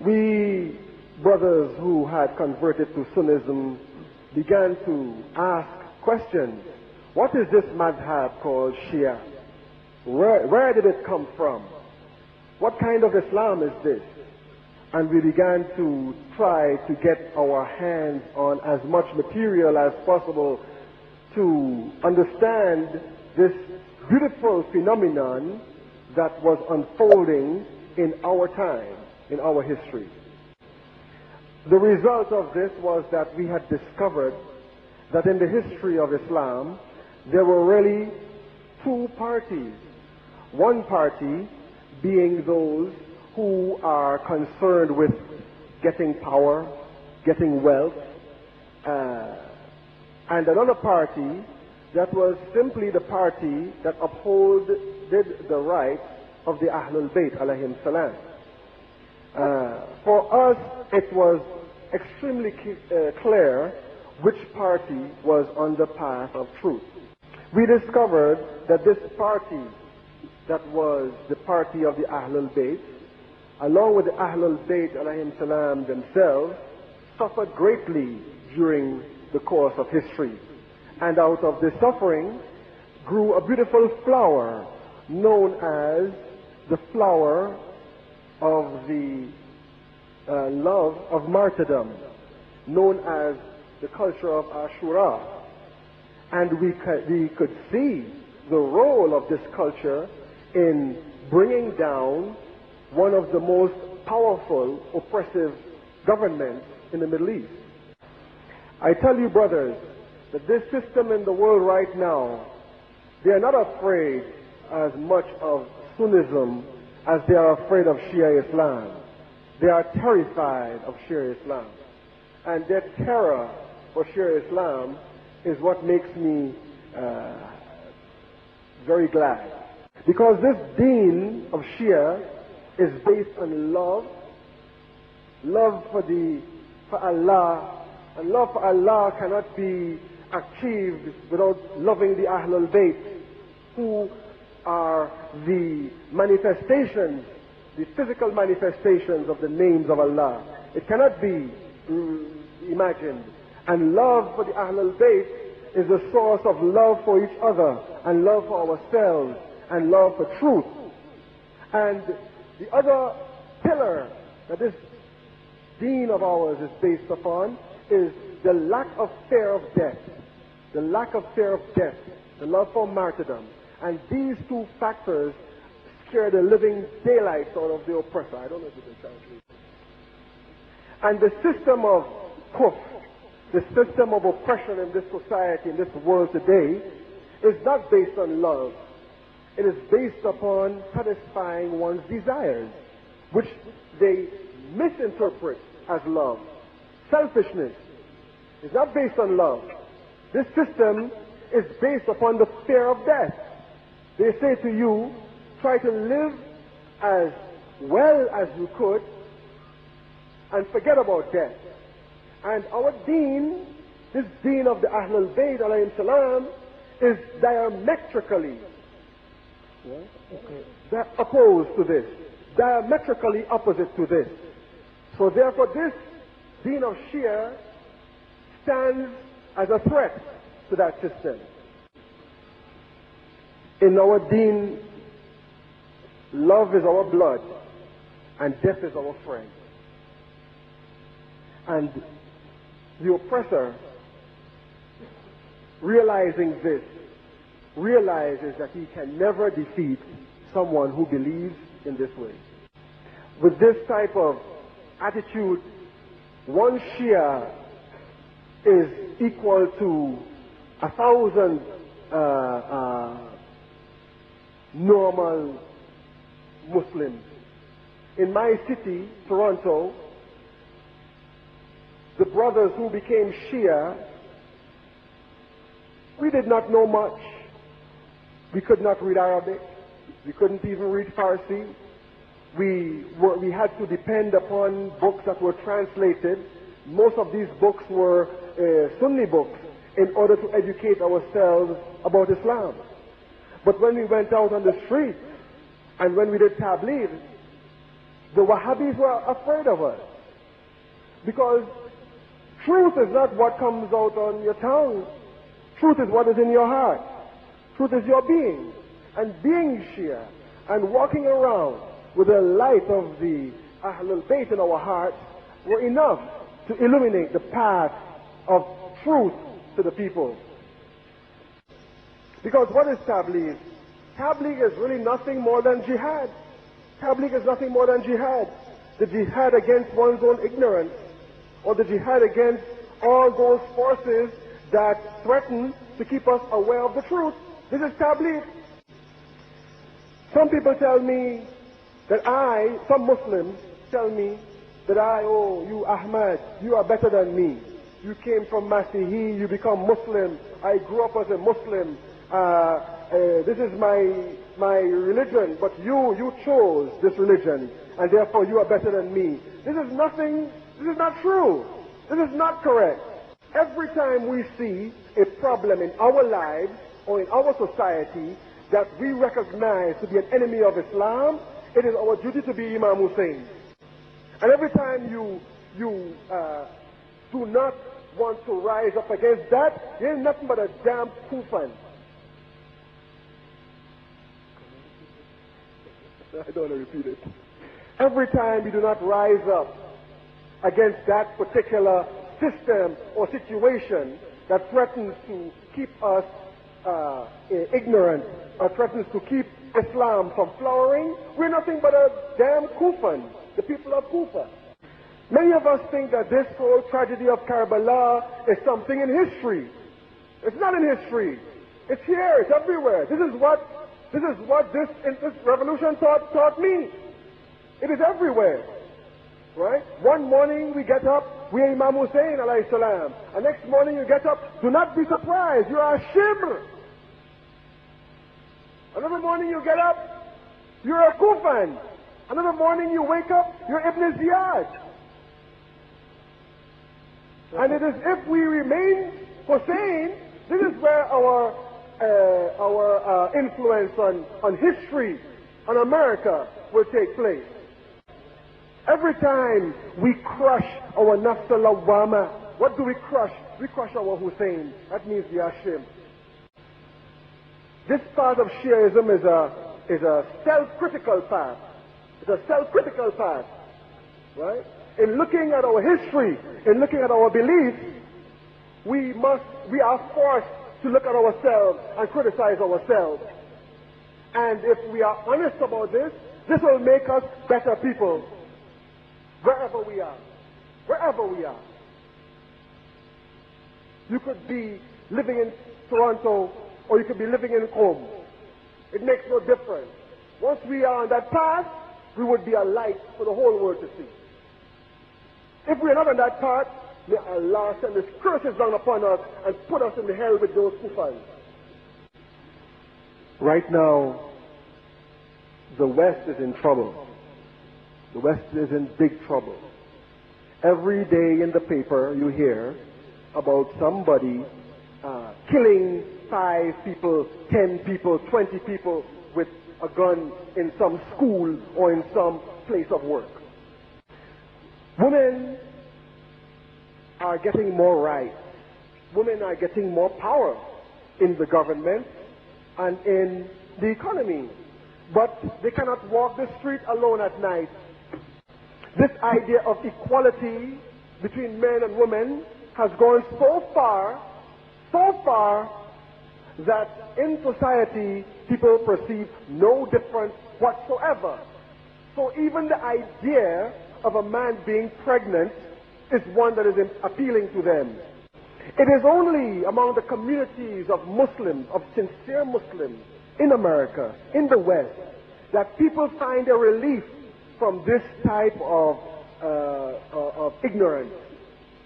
We brothers who had converted to Sunnism began to ask questions. What is this madhab called Shia? Where did it come from? What kind of Islam is this? And we began to try to get our hands on as much material as possible to understand this beautiful phenomenon that was unfolding in our time, in our history. The result of this was that we had discovered that in the history of Islam, there were really two parties. One party being those who are concerned with getting power, getting wealth, and another party that was simply the party that upholded the rights of the Ahlulbati alayhim salam. For us, it was extremely clear which party was on the path of truth. We discovered that this party, that was the party of the Ahlul Bayt, along with the Ahlul Bayt alayhim salam themselves, suffered greatly during the course of history. And out of this suffering grew a beautiful flower known as the flower of the love of martyrdom, known as the culture of Ashura. And we could see the role of this culture in bringing down one of the most powerful, oppressive governments in the Middle East. I tell you, brothers, that this system in the world right now, they are not afraid as much of Sunnism as they are afraid of Shia Islam. They are terrified of Shia Islam. And their terror for Shia Islam is what makes me very glad. Because this deen of Shia is based on love for Allah, and love for Allah cannot be achieved without loving the Ahlul Bayt, who are the manifestations, the physical manifestations of the names of Allah. It cannot be imagined. And love for the Ahlul Bayt is the source of love for each other, and love for ourselves, and love for truth. And the other pillar that this deen of ours is based upon is the lack of fear of death. The lack of fear of death, the love for martyrdom. And these two factors scare the living daylights out of the oppressor. I don't know if you can translate. And the system of kufr, the system of oppression in this society, in this world today, is not based on love. It is based upon satisfying one's desires, which they misinterpret as love. Selfishness is not based on love. This system is based upon the fear of death. They say to you, try to live as well as you could and forget about death. And our deen, this deen of the Ahlul Bayt alayhim salam, is diametrically opposed to this, diametrically opposite to this. So therefore this deen of Shia stands as a threat to that system. In our deen, love is our blood and death is our friend. And the oppressor, realizing this, realizes that he can never defeat someone who believes in this way. With this type of attitude, one Shia is equal to 1,000 normal Muslims. In my city, Toronto, the brothers who became Shia, we did not know much. We could not read Arabic. We couldn't even read Farsi. We had to depend upon books that were translated. Most of these books were Sunni books in order to educate ourselves about Islam. But when we went out on the street and when we did tabligh, The Wahhabis were afraid of us. Because truth is not what comes out on your tongue. Truth is what is in your heart. Truth is your being. And being Shia and walking around with the light of the Ahlul Bayt in our hearts were enough to illuminate the path of truth to the people. Because what is Tabligh? Tabligh is really nothing more than jihad. Tabligh is nothing more than jihad. The jihad against one's own ignorance, or the jihad against all those forces that threaten to keep us aware of the truth. This is Tabligh. Some people tell me that some Muslims tell me that oh, you Ahmad, you are better than me. You came from Masihi, you become Muslim. I grew up as a Muslim. This is my religion, but you chose this religion, and therefore you are better than me. This is not true. This is not correct. Every time we see a problem in our lives or in our society that we recognize to be an enemy of Islam, it is our duty to be Imam Hussein. And every time you do not want to rise up against that, you're nothing but a damn kufan. I don't want to repeat it. Every time you do not rise up against that particular system or situation that threatens to keep us ignorant, or threatens to keep Islam from flowering, we're nothing but a damn kufan, the people of Kufa. Many of us think that this whole tragedy of Karbala is something in history. It's not in history. It's here. It's everywhere. This is what this revolution taught me. It is everywhere. Right? One morning we get up, we are Imam Hussein alayhi salam. And next morning you get up, do not be surprised, you are a Shibr. Another morning you get up, you're a Kufan. Another morning you wake up, you're Ibn Ziyad. And it is if we remain Hussein, this is where our influence on history, on America, will take place. Every time we crush our Nafs al-Lawwama, what do we crush? We crush our Hussein. That means the Hashim. This path of Shiaism is a self-critical path. It's a self-critical path. Right? In looking at our history, in looking at our beliefs, we are forced to look at ourselves and criticize ourselves. And if we are honest about this will make us better people. Wherever we are. Wherever we are. You could be living in Toronto or you could be living in Qom. It makes no difference. Once we are on that path, we would be a light for the whole world to see. If we are not on that path, may Allah send His curses down upon us and put us in the hell with those kufans. Right now, the West is in trouble. The West is in big trouble. Every day in the paper you hear about somebody killing 5 people, 10 people, 20 people with a gun in some school or in some place of work. Women are getting more rights. Women are getting more power in the government and in the economy. But they cannot walk the street alone at night. This idea of equality between men and women has gone so far that in society people perceive no difference whatsoever. So even the idea of a man being pregnant is one that is appealing to them. It is only among the communities of Muslims, of sincere Muslims in America, in the West, that people find a relief from this type of ignorance.